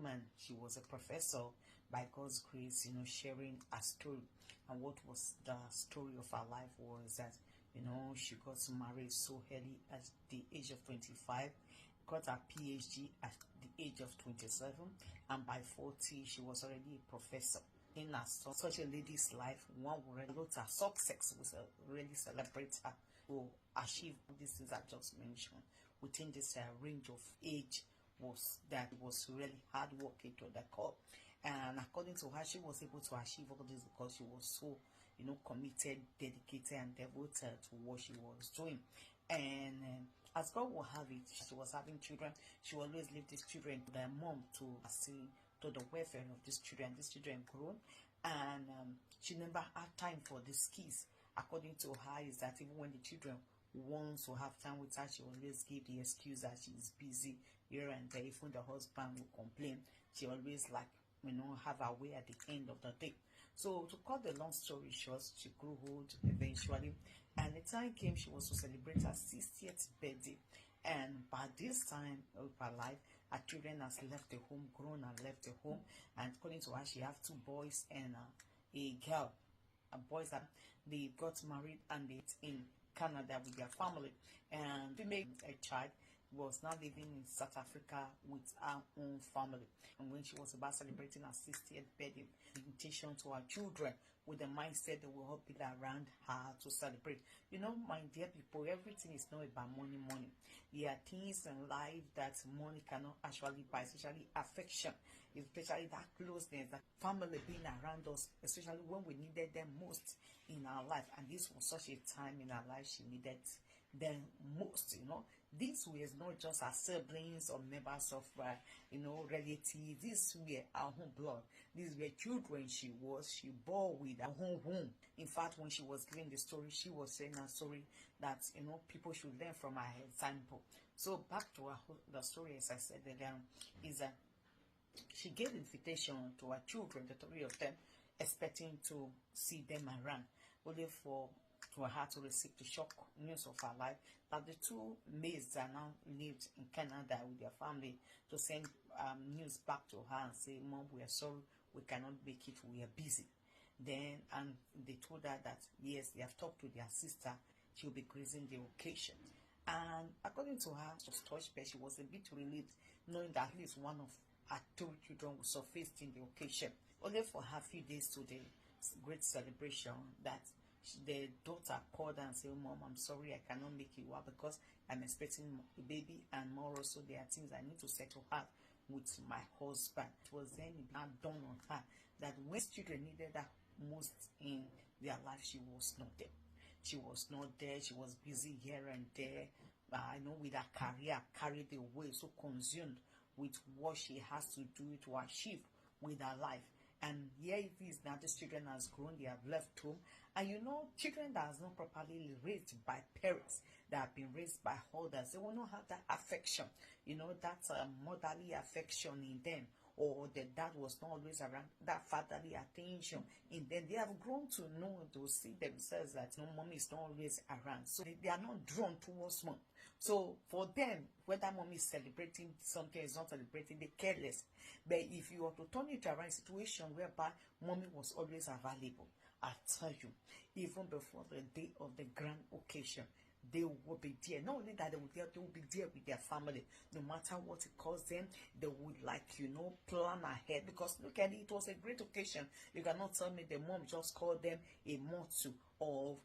woman. She was a professor by God's grace, sharing a story. And what was the story of her life was that, she got married so early at the age of 25, got her PhD at the age of 27, and by 40, she was already a professor. In such a lady's life, one would really look at success, would really celebrate her to achieve these things I just mentioned within this range of age. Was really hard working to the core, and according to her, she was able to achieve all this because she was so committed, dedicated, and devoted to what she was doing. And as God will have it, she was having children. She always leave these children to their mom to see to the welfare of these children. These children grown, and she never had time for these kids. According to her, is that even when the children wants to have time with her, she always give the excuse that she's busy here and there. Even the husband will complain, she always have her way at the end of the day. So to cut the long story short, she grew old eventually, and the time came she was to celebrate her 60th birthday. And by this time of her life, her children has left the home, grown and left the home. And according to her, she have 2 boys and a girl. Boys that they got married and they in Canada with their family, and they made a child was now living in South Africa with her own family. And when she was about celebrating her 60th birthday, invitation to her children with the mindset that will all be around her to celebrate. My dear people, everything is not about money. There are things in life that money cannot actually buy, especially affection, especially that closeness, that family being around us, especially when we needed them most in our life. And this was such a time in her life she needed them most. This was not just her siblings or members of relatives. These were her own blood. These were children she bore with her own womb. In fact, when she was giving the story, she was saying a story that people should learn from her example. So back to the story, as I said earlier, is that she gave invitation to her children, the 3 of them, expecting to see them around, only for her to receive the shock news of her life that the 2 maids that now lived in Canada with their family to send news back to her and say, "Mom, we are sorry, we cannot make it, we are busy." Then, and they told her that yes, they have talked to their sister, she'll be gracing the occasion. And according to her, she was touched, but she was a bit relieved knowing that at least one of her 2 children was surfaced in the occasion. Only for her few days to the great celebration that the daughter called and said, "Mom, I'm sorry, I cannot make it work because I'm expecting a baby, and more also there are things I need to settle out with my husband." It was then it dawned on her that when children needed her most in their life, she was not there. She was not there. She was busy here and there. With her career carried away, so consumed with what she has to do to achieve with her life. And here it is now, these children has grown, they have left home. And children that is not properly raised by parents, that have been raised by others, they will not have that affection, that motherly affection in them, or the dad was not always around, that fatherly attention in them. They have grown to know, to see themselves that mommy is not always around, so they are not drawn towards mom. So for them, whether mommy is celebrating something, is not celebrating, they care less. But if you were to turn it around, situation whereby mommy was always available, I tell you, even before the day of the grand occasion, they will be there. Not only that, they will be there with their family. No matter what it costs them, they would plan ahead. Because look at it, it was a great occasion. You cannot tell me the mom just called them a month to, or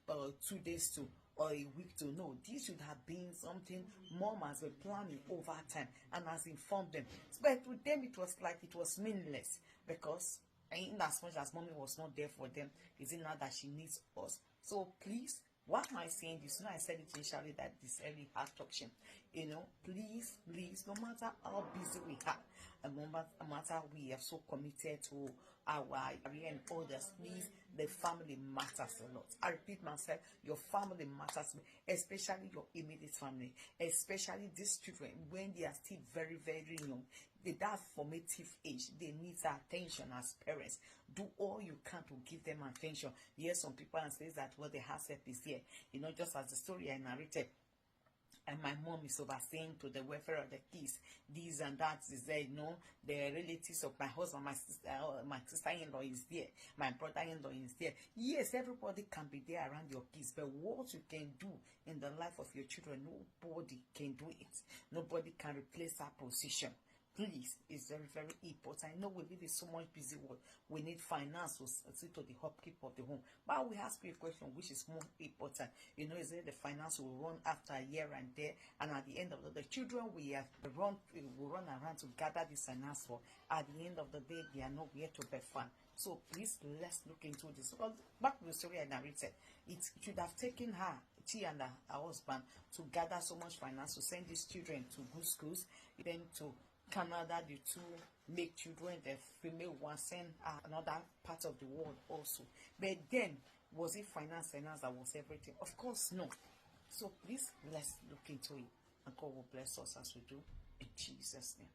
2 days to, or a week to. No, this should have been something mom has been planning over time and has informed them. But with them, it was like it was meaningless, because in as much as mommy was not there for them, is it now that she needs us? So please, why am I saying this? I said it initially that this early heart auction, please, no matter how busy we are, and no matter we are so committed to our career and others, please, the family matters a lot. I repeat myself, your family matters, especially your immediate family, especially these children when they are still very, very young. That formative age, they need attention as parents. Do all you can to give them attention. Yes, some people say that what the HACCP is here. Just as the story I narrated, and my mom is overseeing to the welfare of the kids, this and that is there, the relatives of my husband, my sister-in-law is there, my brother-in-law is there. Yes, everybody can be there around your kids, but what you can do in the life of your children, nobody can do it. Nobody can replace that position. Please, it's very, very important. I know we live in so much busy world. We need finance to see to the upkeep of the home. But we ask you a question, which is more important? Is it the finance will run after a year and there, and at the end of the children we will run around to gather this finance for. At the end of the day, they are not here to be fun. So please, let's look into this. Because back to the story I narrated, it should have taken her, she and her husband, to gather so much finance to send these children to good schools, then to Canada, the two make children, the female one send another part of the world also. But then, was it finance that was everything? Of course, no. So please, let's look into it, and God will bless us as we do in Jesus' name.